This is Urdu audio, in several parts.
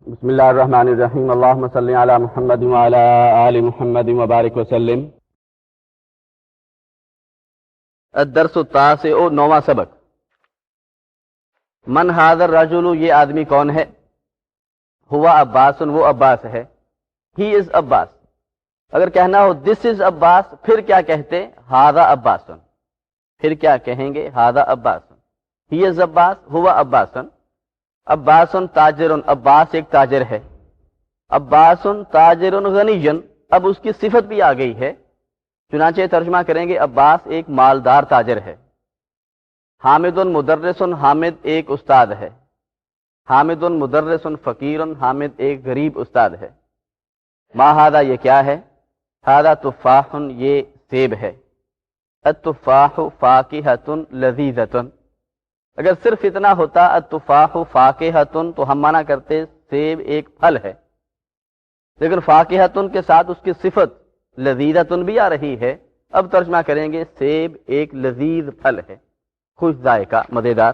بسم اللہ الرحمن الرحیم اللہم صلی علی محمد وعلی آل محمد وبارک وسلم۔ الدرس التاسع، نواں سبق۔ من ھذا الرجل، یہ آدمی کون ہے؟ ہوا عباس، وہ عباس ہے۔ ہی از عباس۔ اگر کہنا ہو دس از عباس، پھر کیا کہتے؟ ھذا عباس۔ پھر کیا کہیں گے؟ ھذا عباس۔ ہی از عباس، ہوا عباس۔ عباس تاجر، عباس ایک تاجر ہے۔ عباس تاجر غنی، اب اس کی صفت بھی آ گئی ہے، چنانچہ ترجمہ کریں گے عباس ایک مالدار تاجر ہے۔ حامد مدرس، حامد ایک استاد ہے۔ حامد مدرس فقیر، حامد ایک غریب استاد ہے۔ ما ھذا، یہ کیا ہے؟ ھذا تفاح، یہ سیب ہے۔ التفاح فاکہۃ لذیذۃ۔ اگر صرف اتنا ہوتا التفاح فاکہۃ تو ہم مانا کرتے سیب ایک پھل ہے، لیکن فاکہۃ کے ساتھ اس کی صفت لذیذۃ بھی آ رہی ہے۔ اب ترجمہ کریں گے سیب ایک لذیذ پھل ہے، خوش ذائقہ، مزیدار۔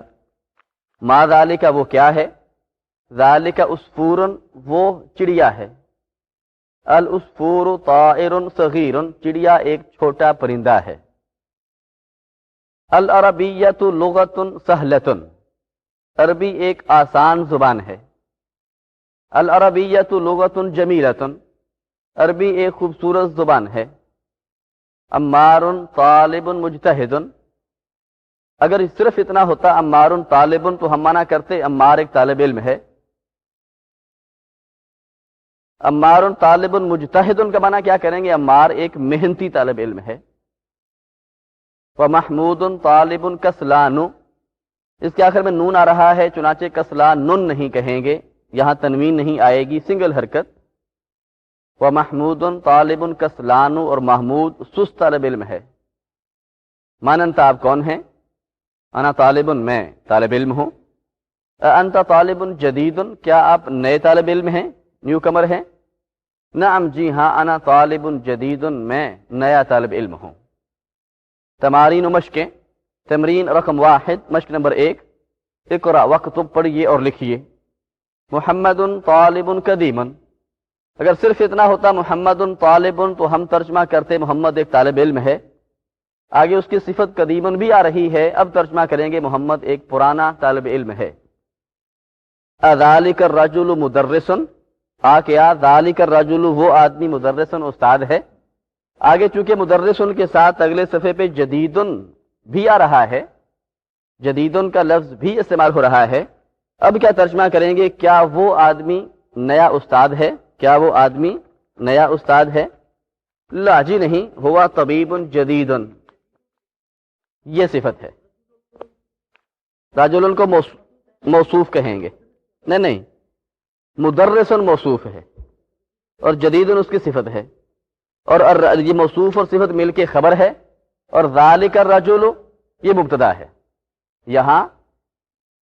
ما ذالک، وہ کیا ہے؟ ذالک عصفور، وہ چڑیا ہے۔ العصفور طائر صغیر، چڑیا ایک چھوٹا پرندہ ہے۔ العربیۃ لغۃ سہلۃ، عربی ایک آسان زبان ہے۔ العربیۃ لغۃ جمیلۃ، عربی ایک خوبصورت زبان ہے۔ عمار طالب مجتہد، اگر صرف اتنا ہوتا عمار طالب تو ہم مانا کرتے عمار ایک طالب علم ہے۔ عمار طالب مجتہد کا مانا کیا کریں گے؟ عمار ایک محنتی طالب علم ہے۔ ومحمود طالب کسلان، اس کے آخر میں نون آ رہا ہے، چنانچہ کسلان نن نہیں کہیں گے، یہاں تنوین نہیں آئے گی، سنگل حرکت۔ ومحمود طالب کسلان، اور محمود سست طالب علم ہے۔ من انت، آپ کون ہیں؟ انا طالب، میں طالب علم ہوں۔ انت طالب جدید، کیا آپ نئے طالب علم ہیں، نیو کمر ہیں؟ نعم، جی ہاں، انا طالب جدید، میں نیا طالب علم ہوں۔ تمارین و مشقیں۔ تمرین رقم 1، مشق نمبر 1، اقرا وکتب، پڑھیے اور لکھیے۔ محمد طالب قدیم، اگر صرف اتنا ہوتا محمد طالب تو ہم ترجمہ کرتے محمد ایک طالب علم ہے، آگے اس کی صفت قدیمن بھی آ رہی ہے، اب ترجمہ کریں گے محمد ایک پرانا طالب علم ہے۔ اذالک الرجل مدرس، کیا ذالک الرجل، وہ آدمی مدرسن استاد ہے۔ آگے چونکہ مدرسن کے ساتھ اگلے صفحے پہ جدیدن بھی آ رہا ہے، جدیدن کا لفظ بھی استعمال ہو رہا ہے، اب کیا ترجمہ کریں گے؟ کیا وہ آدمی نیا استاد ہے؟ کیا وہ آدمی نیا استاد ہے؟ لا جی نہیں، ہوا طبیب جدید، یہ صفت ہے۔ رجل کو موصوف کہیں گے، نہیں، مدرسن موصوف ہے اور جدید اس کی صفت ہے، اور یہ موصوف اور صفت مل کے خبر ہے، اور ذالک الرجل یہ مبتدا ہے۔ یہاں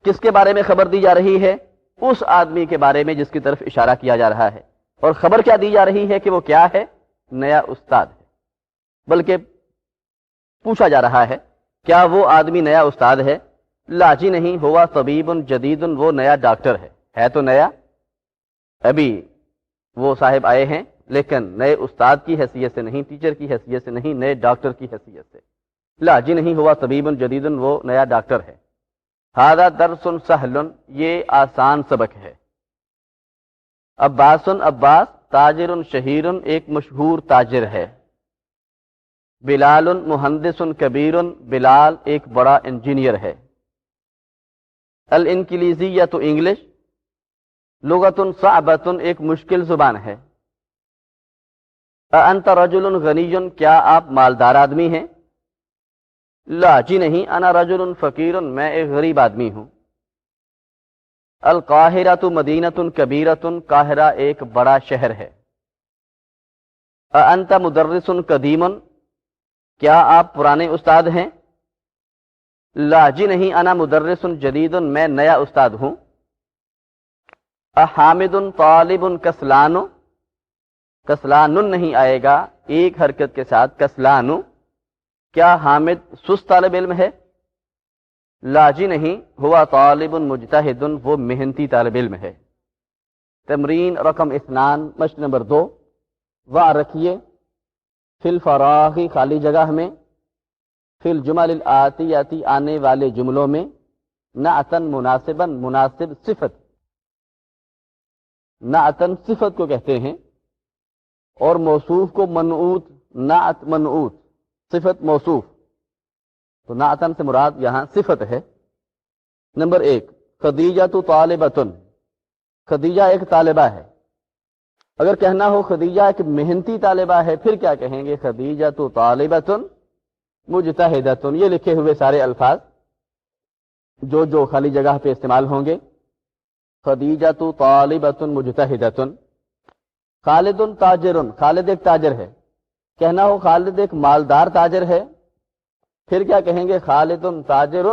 کس کے بارے میں خبر دی جا رہی ہے؟ اس آدمی کے بارے میں جس کی طرف اشارہ کیا جا رہا ہے، اور خبر کیا دی جا رہی ہے کہ وہ کیا ہے؟ نیا استاد ہے، بلکہ پوچھا جا رہا ہے کیا وہ آدمی نیا استاد ہے؟ لا جی نہیں، ہوا طبیب جدید، وہ نیا ڈاکٹر ہے تو نیا، ابھی وہ صاحب آئے ہیں لیکن نئے استاد کی حیثیت سے نہیں، ٹیچر کی حیثیت سے نہیں، نئے ڈاکٹر کی حیثیت سے۔ لا جی نہیں، ہوا طبیب جدید، وہ نیا ڈاکٹر ہے۔ ھذا درس سہل، یہ آسان سبق ہے۔ عباس، عباس تاجر شہیر، ایک مشہور تاجر ہے۔ بلال مہندس کبیر، بلال ایک بڑا انجینئر ہے۔ الانکلیزیۃ انگلش، لغت صعبۃ، ایک مشکل زبان ہے۔ انت رجل غنی، کیا آپ مالدار آدمی ہیں؟ لا جی نہیں، انا رجل فقیر، میں ایک غریب آدمی ہوں۔ القاہرۃ مدینۃ کبیرۃ، قاہرہ ایک بڑا شہر ہے۔ انت مدرس قدیم، کیا آپ پرانے استاد ہیں؟ لا جی نہیں، انا مدرس جدید، میں نیا استاد ہوں۔ حامد طالب کسلان، کسلان نہیں آئے گا، ایک حرکت کے ساتھ کسلان، کیا حامد سست طالب علم ہے؟ لا جی نہیں، ہوا طالب مجتہد، وہ محنتی طالب علم ہے۔ تمرین رقم 2 مشق نمبر 2 وا رکھیے فی الفراغی خالی جگہ میں فی الجمل الآتیاتی آنے والے جملوں میں نعتن مناسبا مناسب صفت. نعتن صفت کو کہتے ہیں اور موصوف کو منعوت. نعت منعوت صفت موصوف. تو نعتن سے مراد یہاں صفت ہے. نمبر 1 خدیجہ تو طالبۃ. خدیجہ ایک طالبہ ہے. اگر کہنا ہو خدیجہ ایک محنتی طالبہ ہے پھر کیا کہیں گے؟ خدیجہ تو طالبۃ مجتہدۃ. یہ لکھے ہوئے سارے الفاظ جو خالی جگہ پہ استعمال ہوں گے. خدیجہ تو طالبۃ مجتہدۃ. خالد تاجر. خالد ایک تاجر ہے. کہنا ہو خالد ایک مالدار تاجر ہے پھر کیا کہیں گے؟ خالد تاجر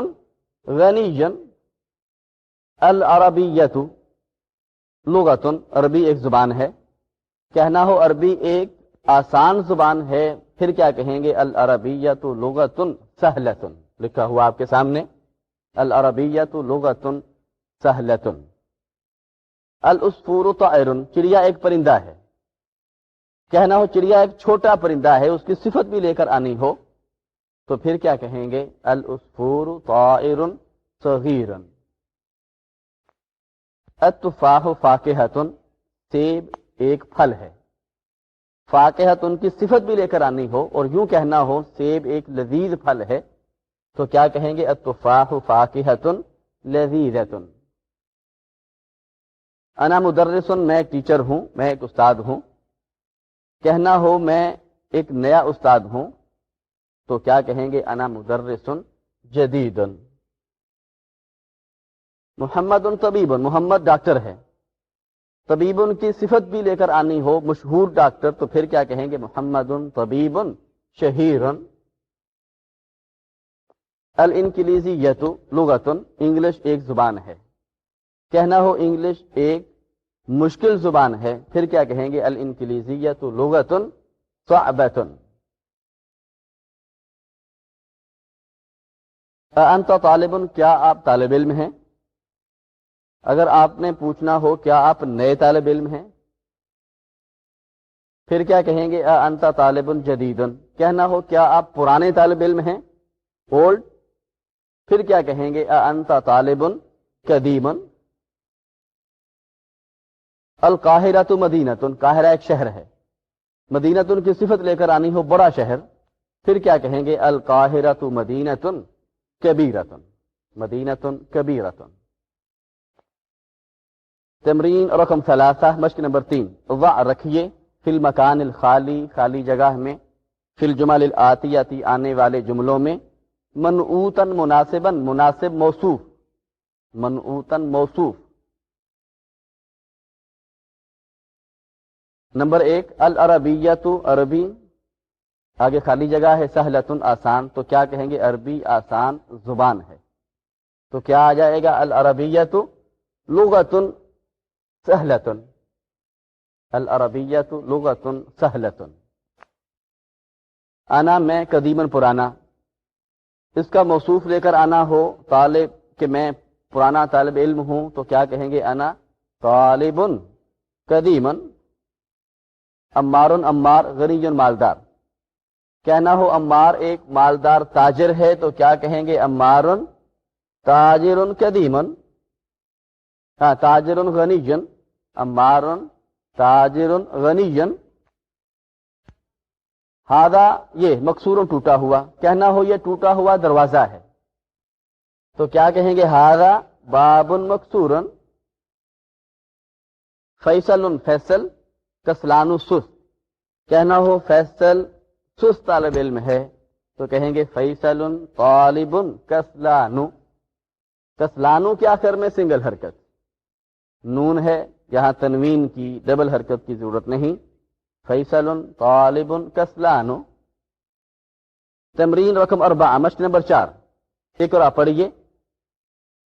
غنی. العربیۃ لغۃ. عربی ایک زبان ہے. کہنا ہو عربی ایک آسان زبان ہے پھر کیا کہیں گے؟ العربیۃ لغۃ سہلۃ. لکھا ہوا آپ کے سامنے العربیۃ لغۃ سہلۃ. العصفور طائر. چڑیا ایک پرندہ ہے. کہنا ہو چڑیا ایک چھوٹا پرندہ ہے اس کی صفت بھی لے کر آنی ہو تو پھر کیا کہیں گے؟ العصفور طائر صغیر. التفاح فاکہۃ. سیب ایک پھل ہے. فاکہۃ کی صفت بھی لے کر آنی ہو اور یوں کہنا ہو سیب ایک لذیذ پھل ہے تو کیا کہیں گے؟ التفاح فاکہۃ لذیذۃ. انا مدرس. میں ایک ٹیچر ہوں، میں ایک استاد ہوں. کہنا ہو میں ایک نیا استاد ہوں تو کیا کہیں گے؟ انا مدرس جدید. محمد طبیب. محمد ڈاکٹر ہے. طبیب کی صفت بھی لے کر آنی ہو مشہور ڈاکٹر تو پھر کیا کہیں گے؟ محمد طبیب شہیر. الانگلیزیۃ لغۃ. انگلش ایک زبان ہے. کہنا ہو انگلش ایک مشکل زبان ہے پھر کیا کہیں گے؟ الانگلیزیۃ لغۃ صعبۃ. انت طالب. کیا آپ طالب علم ہیں؟ اگر آپ نے پوچھنا ہو کیا آپ نئے طالب علم ہیں پھر کیا کہیں گے؟ انت طالب جدید. کہنا ہو کیا آپ پرانے طالب علم ہیں اولڈ پھر کیا کہیں گے؟ انت طالب قدیم. القاہرۃ مدینۃ. قاہرہ ایک شہر ہے. مدینۃ کی صفت لے کر آنی ہو بڑا شہر پھر کیا کہیں گے؟ القاہرۃ مدینۃ کبیرۃ. مدینۃ کبیرۃ. تمرین رقم 3 مشق نمبر 3 وا رکھیے فی المکان الخالی خالی جگہ میں فی الجمل الآتیاتی آنے والے جملوں میں منعوتاً مناسبا مناسب موصوف. منعوتاً موصوف. نمبر 1 العربیۃ. عربی آگے خالی جگہ ہے سہلۃ آسان تو کیا کہیں گے؟ عربی آسان زبان ہے تو کیا آ جائے گا؟ العربیۃ لغۃ سہلۃ. العربیۃ لغۃ سہلۃ. انا میں قدیماً پرانا. اس کا موصوف لے کر آنا ہو طالب کہ میں پرانا طالب علم ہوں تو کیا کہیں گے؟ انا طالب قدیماً. عمار. عمار غنی مالدار. کہنا ہو عمار ایک مالدار تاجر ہے تو کیا کہیں گے؟ عمار تاجر قدیماً. ہاں تاجر غنی. عمار تاجر غنی. ہاذا یہ مکسور ٹوٹا ہوا. کہنا ہو یہ ٹوٹا ہوا دروازہ ہے تو کیا کہیں گے؟ ہاذا باب مکسور. فیصل. فیصل کسلان سست. کہنا ہو فیصل سست طالب علم ہے تو کہیں گے فیصل طالب کسلان. کسلانو کے آخر میں سنگل حرکت نون ہے یہاں تنوین کی ڈبل حرکت کی ضرورت نہیں. فیصل طالب کسلان. تمرین رقم 4 مشق نمبر 4 ایک اور آپ پڑھیے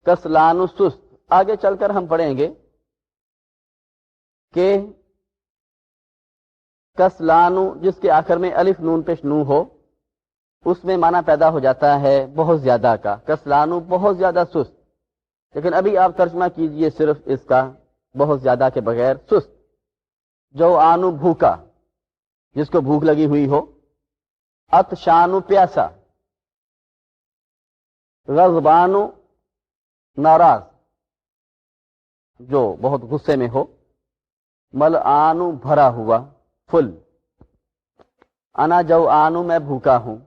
کسلان سست. آگے چل کر ہم پڑھیں گے کہ کسلانو جس کے آخر میں الف نون پیش نو ہو اس میں معنی پیدا ہو جاتا ہے بہت زیادہ کا. کسلانو بہت زیادہ سست. لیکن ابھی آپ ترجمہ کیجئے صرف اس کا بہت زیادہ کے بغیر سست. جوعان بھوکا جس کو بھوک لگی ہوئی ہو. عطشان پیاسا. غضبان ناراض جو بہت غصے میں ہو. ملعان بھرا ہوا فل. انا جوعان میں بھوکا ہوں،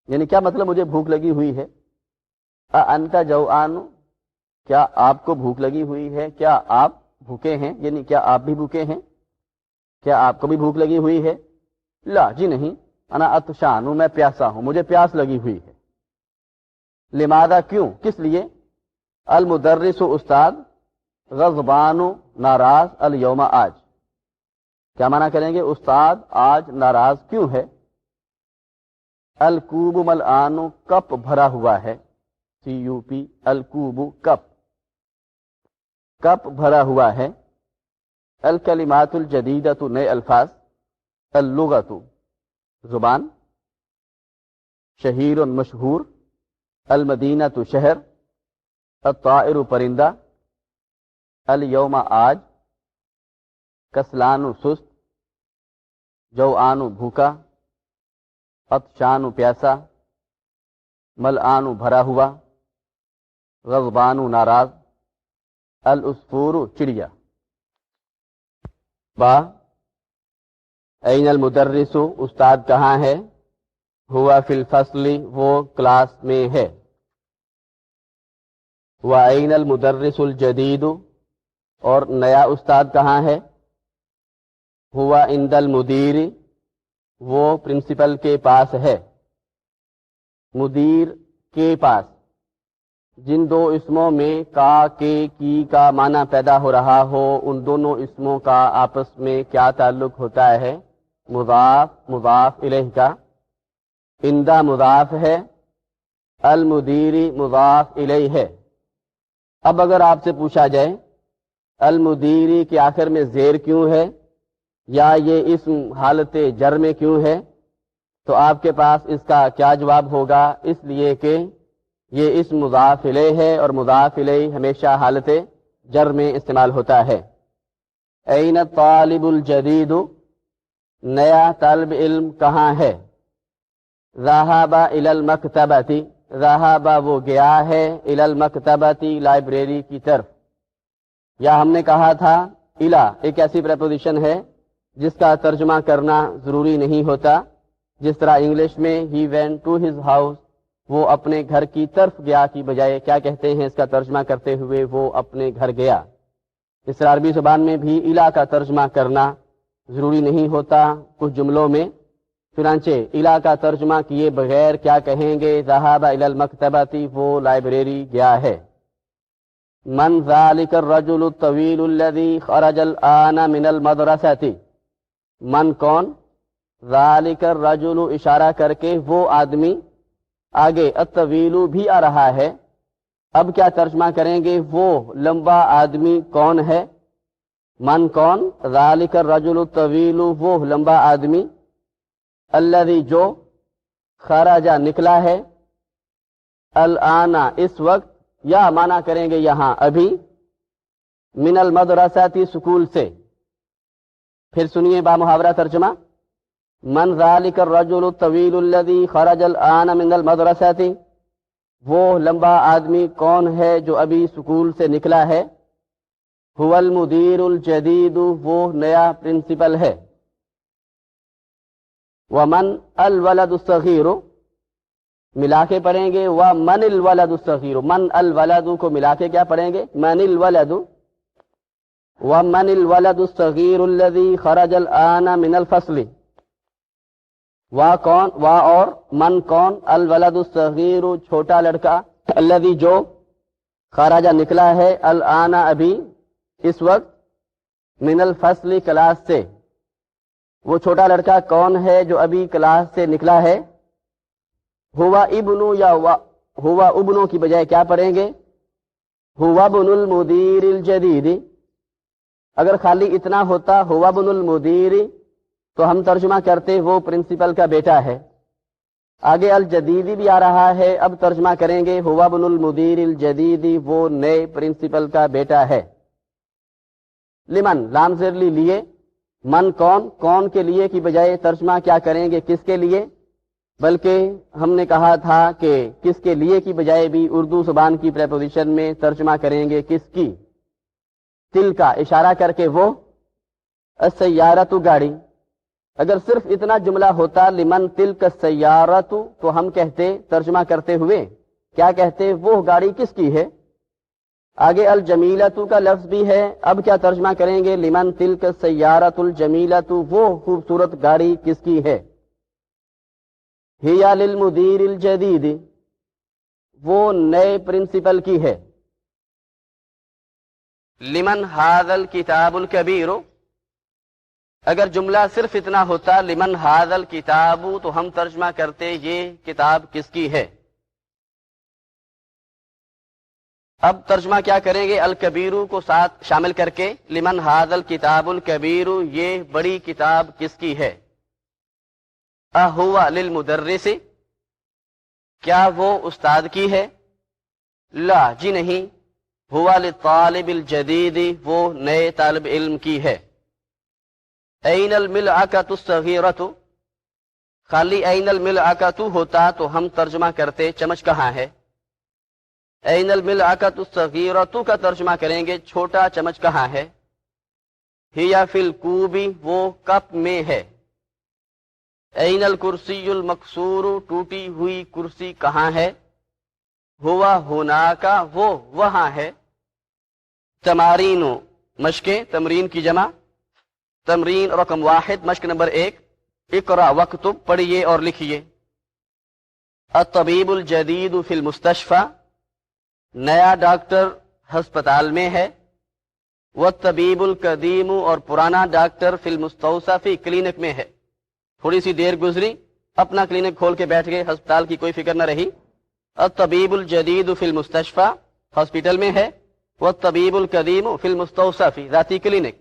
یعنی کیا مطلب مجھے بھوک لگی ہوئی ہے. انت جوعان کیا آپ کو بھوک لگی ہوئی ہے، کیا آپ بھوکے ہیں، یعنی کیا آپ بھی بھوکے ہیں، کیا آپ کو بھی بھوک لگی ہوئی ہے. لا جی نہیں. انا عطشان میں پیاسا ہوں، مجھے پیاس لگی ہوئی ہے. لماذا کیوں، کس لیے. المدرس استاد. غضبان ناراض. الیوم آج. کیا معنی کریں گے استاد آج ناراض کیوں ہے. الکوب ملعان کپ بھرا ہوا ہے. CUP الکوب کپ، کپ بھرا ہوا ہے. الکلمات الجدیدۃ نئے الفاظ. اللغۃ زبان. شہیر مشہور. المدینۃ شہر. الطائر پرندہ. الیوم آج. کسلان سست. جوعان بھوکا. عطشان پیاسا. ملعان بھرا ہوا. غضبان ناراض. العصفور چڑیا. با این المدرس استاد کہاں ہے. ہوا فی الفصل وہ کلاس میں ہے. وَأَيْنَ الْمُدَرِّسُ الْجَدِيدُ اور نیا استاد کہاں ہے. ہوا عند المدیر وہ پرنسپل کے پاس ہے. مدیر کے پاس. جن دو اسموں میں کا کے کی کا معنی پیدا ہو رہا ہو ان دونوں اسموں کا آپس میں کیا تعلق ہوتا ہے. مضاف مضاف الیہ کا. عندہ مضاف ہے. المدیری مضاف الیہ ہے. اب اگر آپ سے پوچھا جائے المدیری کے آخر میں زیر کیوں ہے یا یہ اسم حالت جر میں کیوں ہے تو آپ کے پاس اس کا کیا جواب ہوگا. اس لیے کہ یہ اسم مضاف الیہ ہے اور مضاف الیہ ہمیشہ حالت جر میں استعمال ہوتا ہے. این الطالب الجدید نیا طالب علم کہاں ہے. ذهب الى المکتبۃ ذهب وہ گیا ہے الى المکتبۃ لائبریری کی طرف. یا ہم نے کہا تھا الا ایک ایسی پریپوزیشن ہے جس کا ترجمہ کرنا ضروری نہیں ہوتا. جس طرح انگلش میں he went to his house وہ اپنے گھر کی طرف گیا کی بجائے کیا کہتے ہیں اس کا ترجمہ کرتے ہوئے وہ اپنے گھر گیا. اس طرح عربی زبان میں بھی الا کا ترجمہ کرنا ضروری نہیں ہوتا کچھ جملوں میں. چنانچہ الا کا ترجمہ کیے بغیر کیا کہیں گے. ذهب الى المکتبۃ وہ لائبریری گیا ہے. من ذلك الرجل الطویل الذي خرج الآن من المدرسۃ من کون. ذلك الرجل اشارہ کر کے وہ آدمی. آگے الطویل بھی آ رہا ہے. اب کیا ترجمہ کریں گے وہ لمبا آدمی کون ہے. من کون. ذلك الرجل الطویل وہ لمبا آدمی. الذي جو خرج نکلا ہے. الآن اس وقت یا معنی کریں گے یہاں ابھی. من المدرسۃ اسکول سے. پھر سنیے با محاورہ ترجمہ. من ذلك الرجل الطویل الذي خرج الآن من المدرسۃ وہ لمبا آدمی کون ہے جو ابھی اسکول سے نکلا ہے. هو المدیر الجدید وہ نیا پرنسپل ہے. ومن الولد الصغیر ملا کے پڑھیں گے. ومن الولد الصغیر من الولد کو ملا کے کیا پڑھیں گے. من الولد. ومن الولد الصغیر الذي خرج الآن من الفصل وا کون. وا اور من کون. الولد الصغیر چھوٹا لڑکا. الذي جو خرج نکلا ہے. الآن ابھی اس وقت. من الفصل کلاس سے. وہ چھوٹا لڑکا کون ہے جو ابھی کلاس سے نکلا ہے. ہوا ابنو یا ہوا ابنو کی بجائے کیا پڑھیں گے. ہوا ابن المدیر الجدید. اگر خالی اتنا ہوتا ہوا ابن المدیر تو ہم ترجمہ کرتے وہ پرنسپل کا بیٹا ہے. آگے الجدیدی بھی آ رہا ہے. اب ترجمہ کریں گے ہوا ابن المدیر الجدید وہ نئے پرنسپل کا بیٹا ہے. لمن لام زیر لی لیے، من کون کے لیے کی بجائے ترجمہ کیا کریں گے کس کے لیے، بلکہ ہم نے کہا تھا کہ کس کے لیے کی بجائے بھی اردو زبان کی پریپوزیشن میں ترجمہ کریں گے کس کی، تل کا اشارہ کر کے وہ، السیارۃ گاڑی۔ اگر صرف اتنا جملہ ہوتا لمن تلک السیارۃ تو ہم کہتے ترجمہ کرتے ہوئے کیا کہتے، وہ گاڑی کس کی ہے۔ آگے الجمیلۃ کا لفظ بھی ہے، اب کیا ترجمہ کریں گے، لمن تلک السیارۃ الجمیلۃ، وہ خوبصورت گاڑی کس کی ہے۔ ہی للمدیر الجدید، وہ نئے پرنسپل کی ہے۔ لمن ھذا الکتاب الکبیر، اگر جملہ صرف اتنا ہوتا لمن ھذا الکتاب تو ہم ترجمہ کرتے یہ کتاب کس کی ہے۔ اب ترجمہ کیا کریں گے، الکبیر کو ساتھ شامل کر کے، لمن ھذا الکتاب الکبیر، یہ بڑی کتاب کس کی ہے۔ اہو للمدرس، کیا وہ استاد کی ہے۔ لا جی نہیں، ہوا للطالب الجدید، وہ نئے طالب علم کی ہے۔ این الملعقۃ الصغیرۃ، خالی این الملعقۃ ہوتا تو ہم ترجمہ کرتے چمچ کہاں ہے۔ این الملعقۃ الصغیرۃ کا ترجمہ کریں گے چھوٹا چمچ کہاں ہے۔ ہی فی الکوب، وہ کپ میں ہے۔ این الکرسی المکسور، ٹوٹی ہوئی کرسی کہاں ہے۔ ہوا ہناکا، وہ وہاں ہے۔ تمارین مشقیں، تمرین کی جمع، تمرین رقم 1 مشق نمبر 1، اقرا وکتب، پڑھیے اور لکھیے۔ الطبیب الجدید فی المستشفی، نیا ڈاکٹر ہسپتال میں ہے۔ والطبیب القدیم، اور پرانا ڈاکٹر فی المستوصفی، کلینک میں ہے۔ تھوڑی سی دیر گزری، اپنا کلینک کھول کے بیٹھ گئے، ہسپتال کی کوئی فکر نہ رہی۔ الطبیب الجدید فی المستشفی، ہاسپٹل میں ہے۔ والطبیب القدیم فی المستوصفی، ذاتی کلینک۔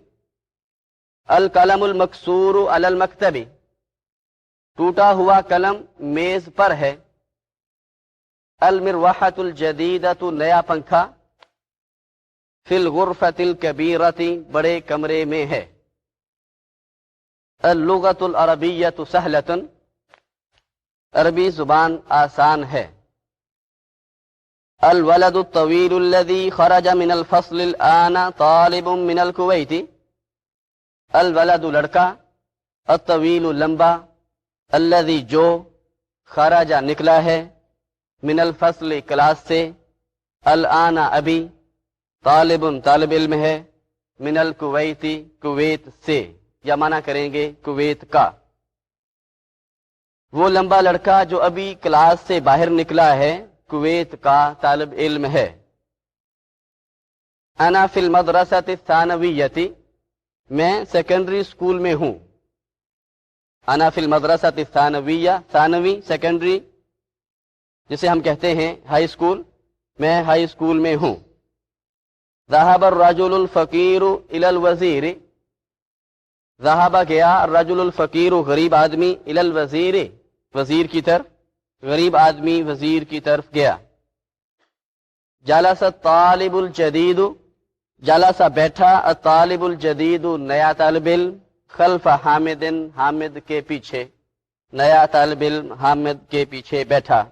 القلم المکسور علی المکتب، ٹوٹا ہوا قلم میز پر ہے۔ المروحۃ الجدیدۃ، نیا پنکھا۔ فی الغرفۃ الکبیرۃ، بڑے کمرے میں ہے۔ اللغۃ العربیۃ سہلۃ، عربی زبان آسان ہے۔ الولد الطویل الذی خرج من الفصل الآن طالب من الکویت، الولد لڑکا، الطویل لمبا، الذی جو، خرج نکلا ہے، من الفصل کلاس سے، الآن ابھی، طالب طالب علم ہے، من الکویت کویت سے، یا معنی کریں گے کویت کا۔ وہ لمبا لڑکا جو ابھی کلاس سے باہر نکلا ہے کویت کا طالب علم ہے۔ انا فی المدرسۃ الثانویۃ، میں سیکنڈری اسکول میں ہوں۔ انا فی المدرسۃ الثانویہ، ثانوی سیکنڈری جسے ہم کہتے ہیں ہائی اسکول، میں ہائی اسکول میں ہوں۔ ذهب الرجل الفقیر الی الوزیر، ذهب گیا، الرجل الفقیر غریب آدمی، الی الوزیر وزیر کی طرف، غریب آدمی وزیر کی طرف گیا۔ جلس الطالب الجدید، جلس بیٹھا، الطالب الجدید نیا طالب علم، خلف حامد حامد کے پیچھے، نیا طالب علم حامد کے پیچھے بیٹھا۔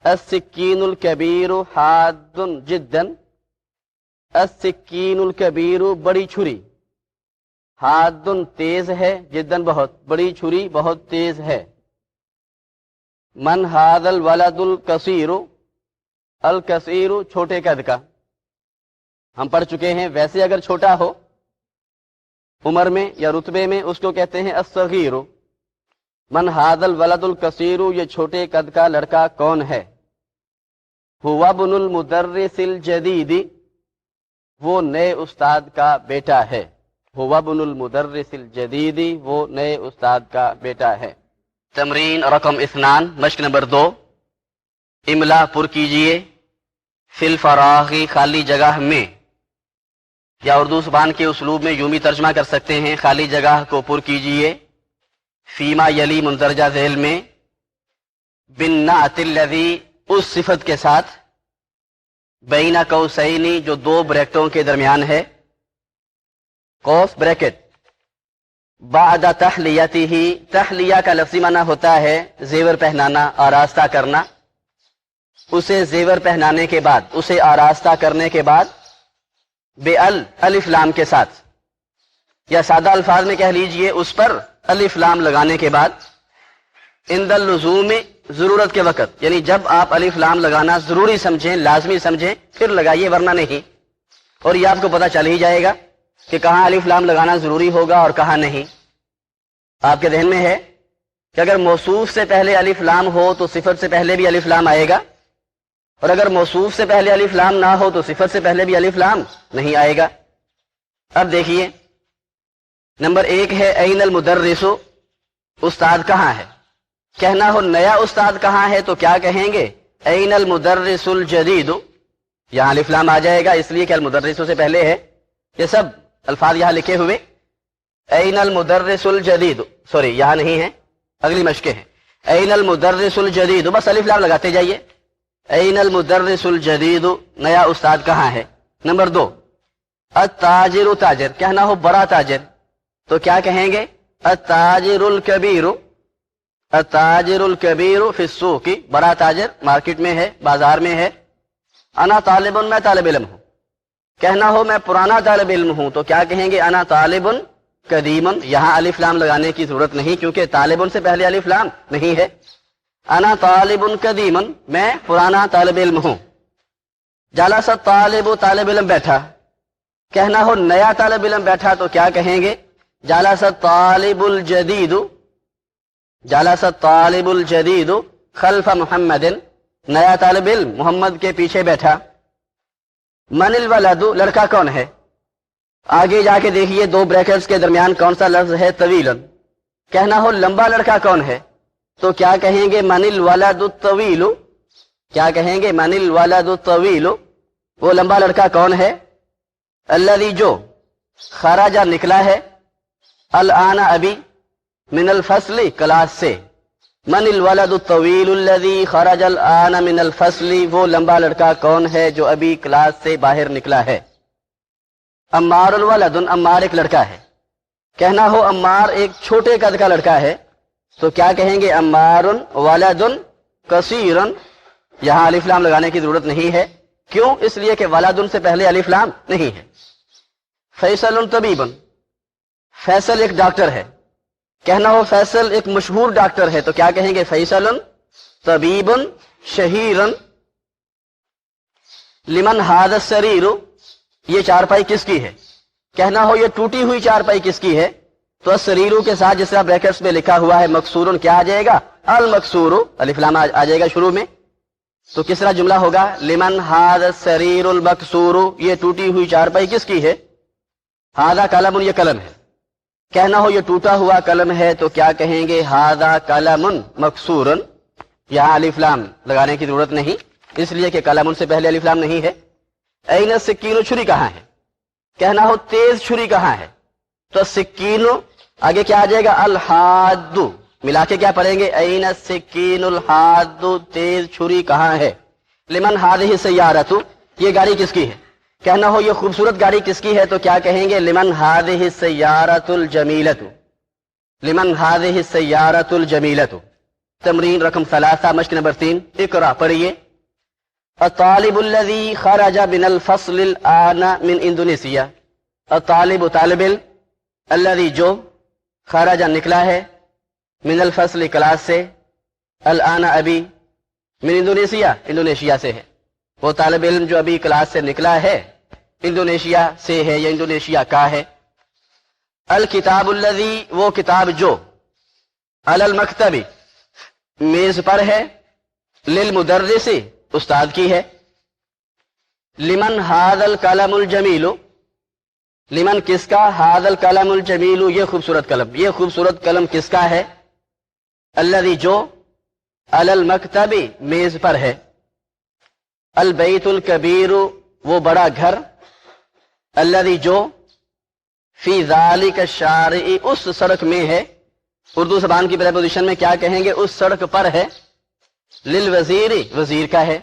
السکین الکبیر حاد جدا، السکین الکبیر بڑی چھری، حاد تیز ہے، جدا بہت، بڑی چھری بہت تیز ہے۔ من ھذا الولد القصیر، القصیر چھوٹے قد کا، ہم پڑھ چکے ہیں ویسے اگر چھوٹا ہو عمر میں یا رتبے میں اس کو کہتے ہیں الصغیر۔ من ھذا الولد القصیر، یہ چھوٹے قد کا لڑکا کون ہے۔ هو ابن المدرس الجدید، وہ نئے استاد کا بیٹا ہے۔ هو ابن المدرس الجدید، وہ نئے استاد کا بیٹا ہے۔ تمرین رقم 2، مشق نمبر 2، املا پر کیجئے، فی الفراغ خالی جگہ میں، یا اردو زبان کے اسلوب میں یوں بھی ترجمہ کر سکتے ہیں خالی جگہ کو پر کیجئے، فیما یلی مندرجہ ذیل میں، بالنعت الذی اس صفت کے ساتھ، بین قوسین جو 2 بریکٹوں کے درمیان ہے، قوس بریکٹ بعد تحلیتہ، تحلیہ کا لفظی معنی ہوتا ہے زیور پہنانا، آراستہ کرنا. اسے زیور پہنانے کے بعد، اسے آراستہ کرنے کے بعد بے الف لام کے ساتھ، یا سادہ الفاظ میں کہہ لیجئے اس پر الف لام لگانے کے بعد، عند اللزوم، ضرورت کے وقت، یعنی جب آپ الف لام لگانا ضروری سمجھیں، لازمی سمجھیں، پھر لگائیے ورنہ نہیں. اور یہ آپ کو پتہ چل ہی جائے گا کہ کہاں الف لام لگانا ضروری ہوگا اور کہاں نہیں. آپ کے ذہن میں ہے کہ اگر موصوف سے پہلے الف لام ہو تو صفت سے پہلے بھی الف لام آئے گا، اور اگر موصوف سے پہلے الف لام نہ ہو تو صفت سے پہلے بھی الف لام نہیں آئے گا. اب دیکھیے نمبر 1 ہے این المدرس، استاد کہاں ہے. کہنا ہو نیا استاد کہاں ہے تو کیا کہیں گے؟ این المدرس الجدید. یہاں الف لام آ جائے گا اس لیے کہ المدرس سے پہلے ہے. یہ سب الفاظ یہاں لکھے ہوئے این المدرس الجدید، سوری یہاں نہیں ہے، اگلی مشقیں ہیں. این المدرس الجدید، بس الف لام لگاتے جائیے. این المدرس الجدید، نیا استاد کہاں ہے. نمبر 2 التاجر، تاجر. کہنا ہو بڑا تاجر تو کیا کہیں گے؟ التاجر الکبیر، التاجر الکبیر فی السوق، بڑا تاجر مارکیٹ میں ہے، بازار میں ہے. انا طالب، میں طالب علم ہوں. کہنا ہو میں پرانا طالب علم ہوں تو کیا کہیں گے؟ انا طالب قدیم. یہاں الف لام لگانے کی ضرورت نہیں کیونکہ طالب سے پہلے الف لام نہیں ہے. انا طالب قدیم، میں پرانا طالب علم ہوں. جلس الطالب، طالب علم بیٹھا. کہنا ہو نیا طالب علم بیٹھا تو کیا کہیں گے؟ جلس الطالب الجدید، جلس الطالب الجدید خلف محمد، نیا طالب علم محمد کے پیچھے بیٹھا. من الولد، لڑکا کون ہے. آگے جا کے دیکھیے 2 بریکٹس کے درمیان کون سا لفظ ہے؟ طویل. کہنا ہو لمبا لڑکا کون ہے تو کیا کہیں گے؟ من الولد الطویل. کیا کہیں گے؟ من الولد الطویل، وہ لمبا لڑکا کون ہے؟ الذی، جو خرج، نکلا ہے، الآن، ابھی، من الفصل، کلاس سے. من الولد الطویل الذی خرج الآن من الفصل، وہ لمبا لڑکا کون ہے جو ابھی کلاس سے باہر نکلا ہے. عمار الولد، عمار ایک لڑکا ہے. کہنا ہو عمار ایک چھوٹے قد کا لڑکا ہے تو کیا کہیں گے؟ عمار ولد کثیر. یہاں الف لام لگانے کی ضرورت نہیں ہے. کیوں؟ اس لیے کہ ولد سے پہلے الف لام نہیں ہے. فیصل طبیب، فیصل ایک ڈاکٹر ہے. کہنا ہو فیصل ایک مشہور ڈاکٹر ہے تو کیا کہیں گے؟ فیصل طبیب شہیر. لمن ھذا السریر، یہ چارپائی کس کی ہے. کہنا ہو یہ ٹوٹی ہوئی چارپائی کس کی ہے تو السریر کے ساتھ جس طرح بریکٹس میں لکھا ہوا ہے مکسور، کیا آ جائے گا؟ المکسور، الف لام آ جائے گا شروع میں. تو کس طرح جملہ ہوگا؟ لمن ھذا السریر المکسور، یہ ٹوٹی ہوئی چارپائی کس کی ہے. ھذا قلم، یہ قلم ہے. کہنا ہو یہ ٹوٹا ہوا قلم ہے تو کیا کہیں گے؟ ھذا قلم مکسور. یہاں الف لام لگانے کی ضرورت نہیں اس لیے کہ قلم سے پہلے الف لام نہیں ہے. این السکین، چھری کہاں ہے. کہنا ہو تیز چھری کہاں ہے تو سکین، آگے کیا آ جائے گا؟ الحاد، ملا کے کیا پڑھیں گے؟ این السکین الحاد، تیز چھری کہاں ہے. لمن ھذہ السیارۃ، یہ گاڑی کس کی ہے. کہنا ہو یہ خوبصورت گاڑی کس کی ہے تو کیا کہیں گے؟ لمن ھذہ السیارۃ الجمیلۃ، لمن ھذہ السیارۃ الجمیلۃ. تمرین رقم 3، مشق نمبر 3. اقرا، پڑھیے. الطالب الذی خرج من الفصل الآن من انڈونیشیا، الطالب، طالب علم، الذی، جو، خرج، نکلا ہے، من الفصل، کلاس سے، الآن، ابھی، من انڈونیشیا، انڈونیشیا سے ہے. وہ طالب علم جو ابھی کلاس سے نکلا ہے انڈونیشیا سے ہے یا انڈونیشیا کا ہے. الکتاب الذی، وہ کتاب جو، علی المکتب، میز پر ہے، للمدرس، استاد کی ہے. لمن ھذا القلم الجمیل، لمن کس کا، ھذا القلم الجمیل، یہ خوبصورت قلم، یہ خوبصورت قلم کس کا ہے. الذی، جو، علی المکتب، میز پر ہے. البیت الکبیر، وہ بڑا گھر. الذی، جو، فی ذالک الشارع، اس سڑک میں ہے. اردو زبان کی پریپوزیشن میں کیا کہیں گے؟ اس سڑک پر ہے. للوزیر، وزیر کا ہے.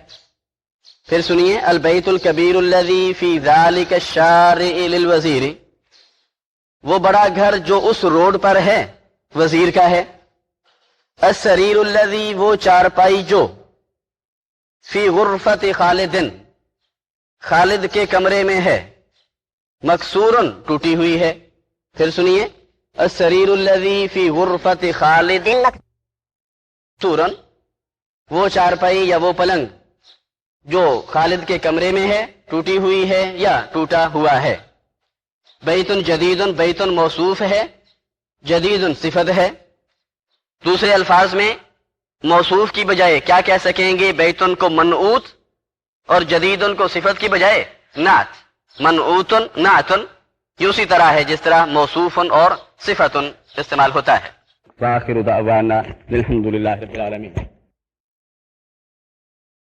پھر سنیے، البیت الکبیر الذی فی ذالک الشارع للوزیر. وہ بڑا گھر جو اس روڈ پر ہے وزیر کا ہے. السریر الذی وہ چارپائی جو فی غرفت خالد خالد کے کمرے میں ہے مکسورن ٹوٹی ہوئی ہے. پھر سنیے السریر الذی فی غرفت خالد مکسورن وہ چارپائی یا وہ پلنگ جو خالد کے کمرے میں ہے ٹوٹی ہوئی ہے یا ٹوٹا ہوا ہے. بیتن جدیدن بیتن موصوف ہے جدیدن صفت ہے. دوسرے الفاظ میں موصوف کی بجائے کیا کہہ سکیں گے؟ بیتن کو منعوت اور جدیدن کو صفت کی بجائے نعت. منعوتن نعتن یہ اسی طرح ہے جس طرح موصوفن اور صفتن استعمال ہوتا ہے. وآخر دعوانا الحمد للہ رب العالمین.